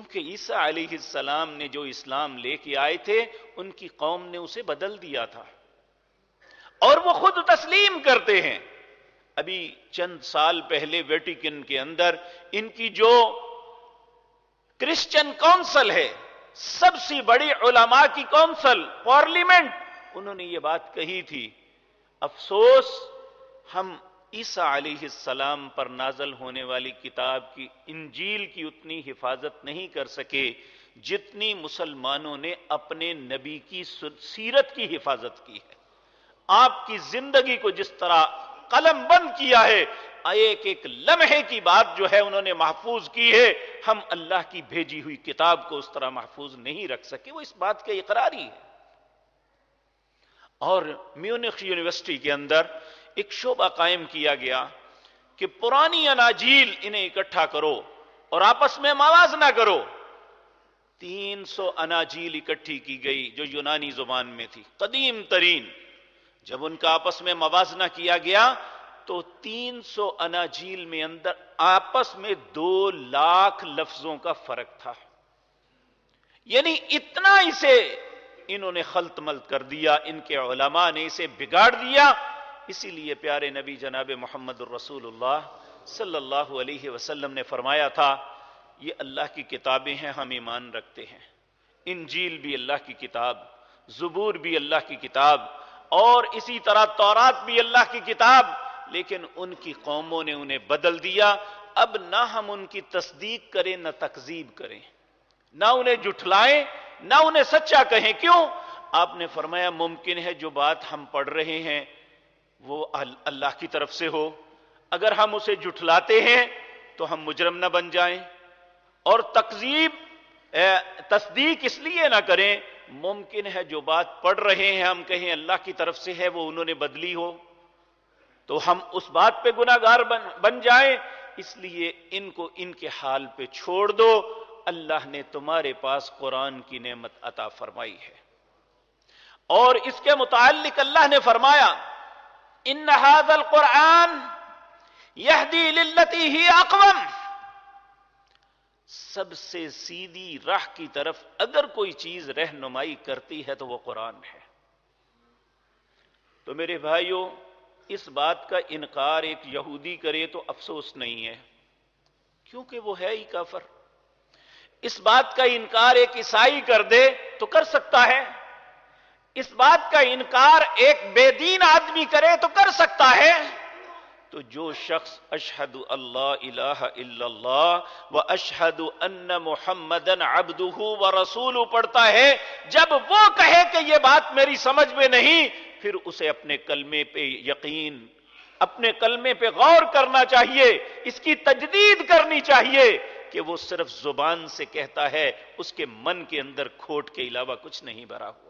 کیونکہ عیسیٰ علیہ السلام نے جو اسلام لے کے آئے تھے ان کی قوم نے اسے بدل دیا تھا اور وہ خود تسلیم کرتے ہیں. ابھی چند سال پہلے ویٹیکن کے اندر ان کی جو کرسچن کونسل ہے، سب سے بڑی علماء کی کونسل، پارلیمنٹ، انہوں نے یہ بات کہی تھی، افسوس ہم عیسیٰ علیہ السلام پر نازل ہونے والی کتاب کی انجیل کی اتنی حفاظت نہیں کر سکے جتنی مسلمانوں نے اپنے نبی کی سیرت کی حفاظت کی ہے. آپ کی زندگی کو جس طرح قلم بند کیا ہے، ایک ایک لمحے کی بات جو ہے انہوں نے محفوظ کی ہے، ہم اللہ کی بھیجی ہوئی کتاب کو اس طرح محفوظ نہیں رکھ سکے. وہ اس بات کا اقراری ہے. اور میونخ یونیورسٹی کے اندر ایک شعبہ قائم کیا گیا کہ پرانی اناجیل انہیں اکٹھا کرو اور آپس میں موازنہ کرو. 300 اناجیل اکٹھی کی گئی جو یونانی زبان میں تھی، قدیم ترین. جب ان کا آپس میں موازنہ کیا گیا تو 300 اناجیل میں اندر آپس میں 2 لاکھ لفظوں کا فرق تھا. یعنی اتنا اسے انہوں نے خلط ملط کر دیا، ان کے علماء نے اسے بگاڑ دیا. اسی لیے پیارے نبی جناب محمد الرسول اللہ صلی اللہ علیہ وسلم نے فرمایا تھا، یہ اللہ کی کتابیں ہیں، ہم ایمان رکھتے ہیں. انجیل بھی اللہ کی کتاب، زبور بھی اللہ کی کتاب، اور اسی طرح تورات بھی اللہ کی کتاب، لیکن ان کی قوموں نے انہیں بدل دیا. اب نہ ہم ان کی تصدیق کریں نہ تکذیب کریں، نہ انہیں جھٹلائیں نہ انہیں سچا کہیں. کیوں؟ آپ نے فرمایا ممکن ہے جو بات ہم پڑھ رہے ہیں وہ اللہ کی طرف سے ہو، اگر ہم اسے جھٹلاتے ہیں تو ہم مجرم نہ بن جائیں. اور تصدیق اس لیے نہ کریں، ممکن ہے جو بات پڑھ رہے ہیں ہم کہیں اللہ کی طرف سے ہے، وہ انہوں نے بدلی ہو تو ہم اس بات پہ گناہ گار بن جائیں. اس لیے ان کو ان کے حال پہ چھوڑ دو، اللہ نے تمہارے پاس قرآن کی نعمت عطا فرمائی ہے. اور اس کے متعلق اللہ نے فرمایا ان ھذا القرآن یہدی للتی ہی اقوم. سب سے سیدھی راہ کی طرف اگر کوئی چیز رہنمائی کرتی ہے تو وہ قرآن ہے. تو میرے بھائیوں، اس بات کا انکار ایک یہودی کرے تو افسوس نہیں ہے، کیونکہ وہ ہے ہی کافر. اس بات کا انکار ایک عیسائی کر دے تو کر سکتا ہے، اس بات کا انکار ایک بے دین آدمی کرے تو کر سکتا ہے. تو جو شخص اشہد اللہ الہ الا اللہ و اشہد ان محمدن عبدہ و رسولہ پڑھتا ہے، جب وہ کہے کہ یہ بات میری سمجھ میں نہیں، پھر اسے اپنے کلمے پہ یقین، اپنے کلمے پہ غور کرنا چاہیے، اس کی تجدید کرنی چاہیے کہ وہ صرف زبان سے کہتا ہے، اس کے من کے اندر کھوٹ کے علاوہ کچھ نہیں بھرا ہوا.